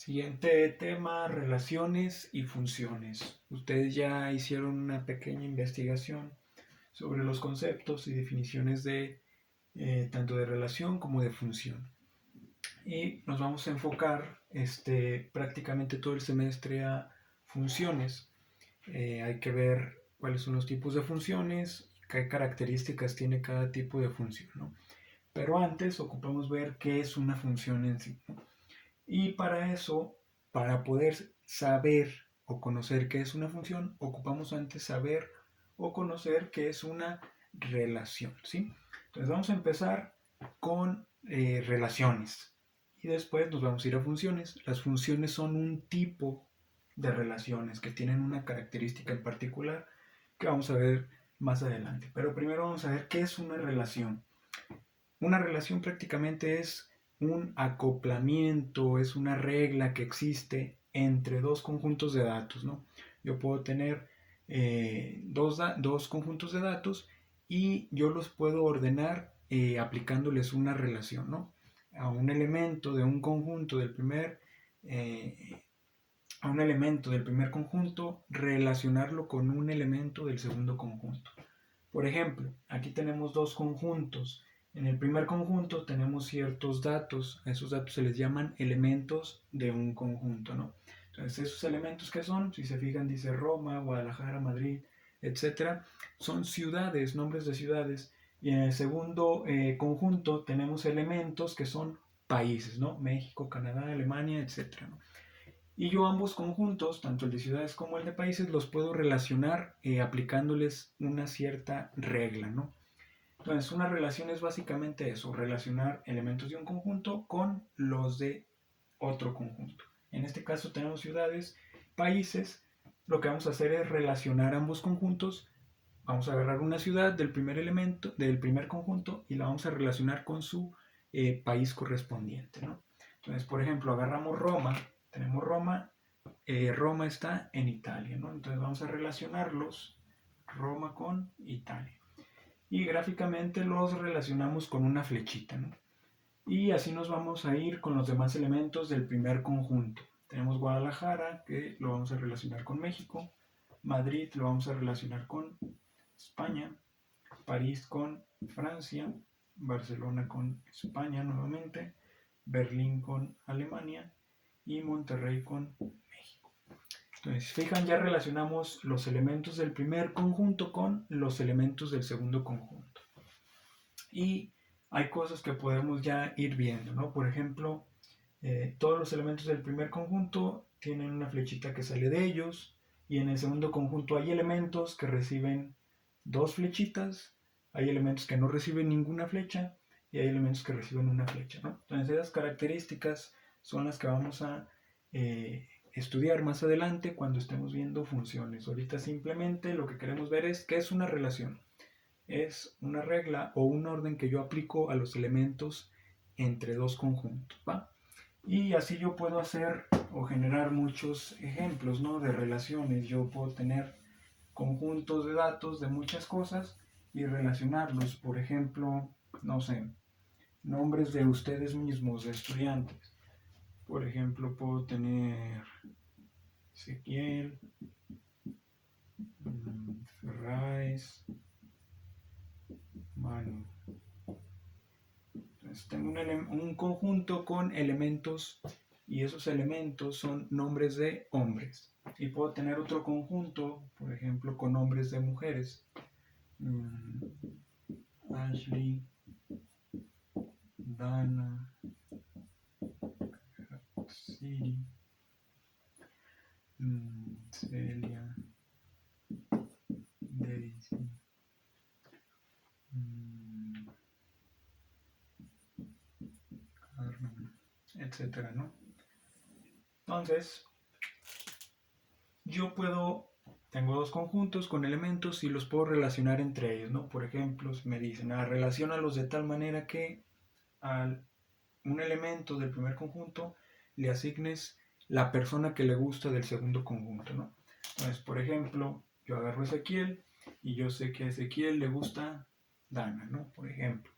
Siguiente tema, relaciones y funciones. Ustedes ya hicieron una pequeña investigación sobre los conceptos y definiciones de tanto de relación como de función. Y nos vamos a enfocar prácticamente todo el semestre a funciones. Hay que ver cuáles son los tipos de funciones, qué características tiene cada tipo de función, ¿no? Pero antes ocupamos ver qué es una función en sí, ¿no? Y para eso, para poder saber o conocer qué es una función, ocupamos antes saber o conocer qué es una relación, ¿sí? Entonces vamos a empezar con relaciones y después nos vamos a ir a funciones. Las funciones son un tipo de relaciones que tienen una característica en particular que vamos a ver más adelante. Pero primero vamos a ver qué es una relación. Una relación prácticamente es un acoplamiento, es una regla que existe entre dos conjuntos de datos, ¿no? Yo puedo tener dos conjuntos de datos y yo los puedo ordenar aplicándoles una relación, ¿no? A un elemento de un conjunto del eh, a un elemento del primer conjunto, relacionarlo con un elemento del segundo conjunto. Por ejemplo, aquí tenemos dos conjuntos. En el primer conjunto tenemos ciertos datos. A esos datos se les llaman elementos de un conjunto, ¿no? Entonces, esos elementos que son, si se fijan, dice Roma, Guadalajara, Madrid, etcétera, son ciudades, nombres de ciudades. Y en el segundo conjunto tenemos elementos que son países, ¿no? México, Canadá, Alemania, etcétera, ¿no? Y yo ambos conjuntos, tanto el de ciudades como el de países, los puedo relacionar aplicándoles una cierta regla, ¿no? Entonces, una relación es básicamente eso, relacionar elementos de un conjunto con los de otro conjunto. En este caso tenemos ciudades, países. Lo que vamos a hacer es relacionar ambos conjuntos. Vamos a agarrar una ciudad del primer elemento, del primer conjunto, y la vamos a relacionar con su país correspondiente, ¿no? Entonces, por ejemplo, agarramos Roma, tenemos Roma, Roma está en Italia, ¿no? Entonces vamos a relacionarlos, Roma con Italia. Y gráficamente los relacionamos con una flechita, ¿no? Y así nos vamos a ir con los demás elementos del primer conjunto. Tenemos Guadalajara, que lo vamos a relacionar con México, Madrid lo vamos a relacionar con España, París con Francia, Barcelona con España nuevamente, Berlín con Alemania y Monterrey con México. Entonces, fijan, ya relacionamos los elementos del primer conjunto con los elementos del segundo conjunto. Y hay cosas que podemos ya ir viendo, ¿no? Por ejemplo, todos los elementos del primer conjunto tienen una flechita que sale de ellos, y en el segundo conjunto hay elementos que reciben dos flechitas, hay elementos que no reciben ninguna flecha y hay elementos que reciben una flecha, ¿no? Entonces esas características son las que vamos a estudiar más adelante cuando estemos viendo funciones. Ahorita simplemente lo que queremos ver es qué es una relación. Es una regla o un orden que yo aplico a los elementos entre dos conjuntos, ¿va? Y así yo puedo hacer o generar muchos ejemplos, ¿no? De relaciones. Yo puedo tener conjuntos de datos de muchas cosas y relacionarlos. Por ejemplo, no sé, nombres de ustedes mismos, de estudiantes. Por ejemplo, puedo tener Ezequiel, Ferraes, Manu. Entonces tengo un conjunto con elementos y esos elementos son nombres de hombres. Y puedo tener otro conjunto, por ejemplo, con nombres de mujeres. Ashley, Dana, Siri, Celia, Daisy, Carmen, etcétera, ¿no? Entonces, tengo dos conjuntos con elementos y los puedo relacionar entre ellos, ¿no? Por ejemplo, me dicen, relaciónalos de tal manera que a un elemento del primer conjunto le asignes la persona que le gusta del segundo conjunto, ¿no? Entonces, por ejemplo, yo agarro a Ezequiel y yo sé que a Ezequiel le gusta Dana, ¿no? Por ejemplo.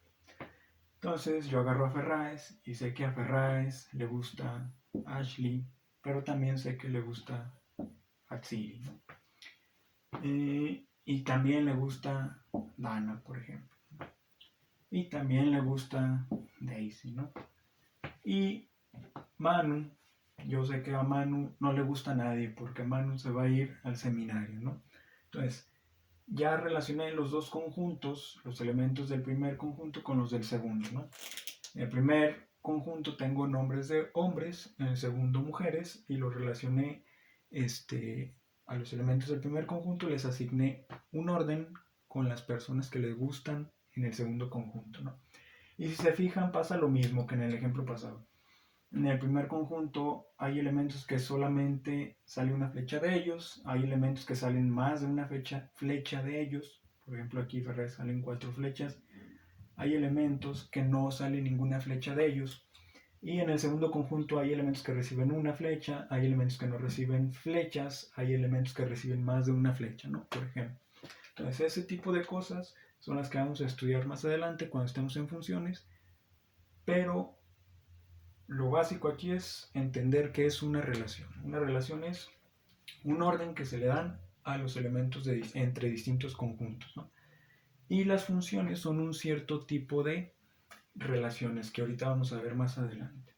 Entonces, yo agarro a Ferraes y sé que a Ferraes le gusta Ashley pero también sé que le gusta Hatsiri, ¿no? Y también le gusta Dana, por ejemplo. Y también le gusta Daisy, ¿no? Y Manu, yo sé que a Manu no le gusta a nadie porque Manu se va a ir al seminario, ¿no? Entonces, ya relacioné los dos conjuntos, los elementos del primer conjunto con los del segundo, ¿no? En el primer conjunto tengo nombres de hombres, en el segundo mujeres, y los relacioné a los elementos del primer conjunto, les asigné un orden con las personas que les gustan en el segundo conjunto, ¿no? Y si se fijan, pasa lo mismo que en el ejemplo pasado. En el primer conjunto hay elementos que solamente sale una flecha de ellos, hay elementos que salen más de una flecha de ellos, por ejemplo aquí Ferrer salen 4 flechas, hay elementos que no sale ninguna flecha de ellos, y en el segundo conjunto hay elementos que reciben una flecha, hay elementos que no reciben flechas, hay elementos que reciben más de una flecha, ¿no? Por ejemplo. Entonces ese tipo de cosas son las que vamos a estudiar más adelante cuando estemos en funciones, pero lo básico aquí es entender qué es una relación. Una relación es un orden que se le dan a los elementos entre distintos conjuntos, ¿no? Y las funciones son un cierto tipo de relaciones que ahorita vamos a ver más adelante.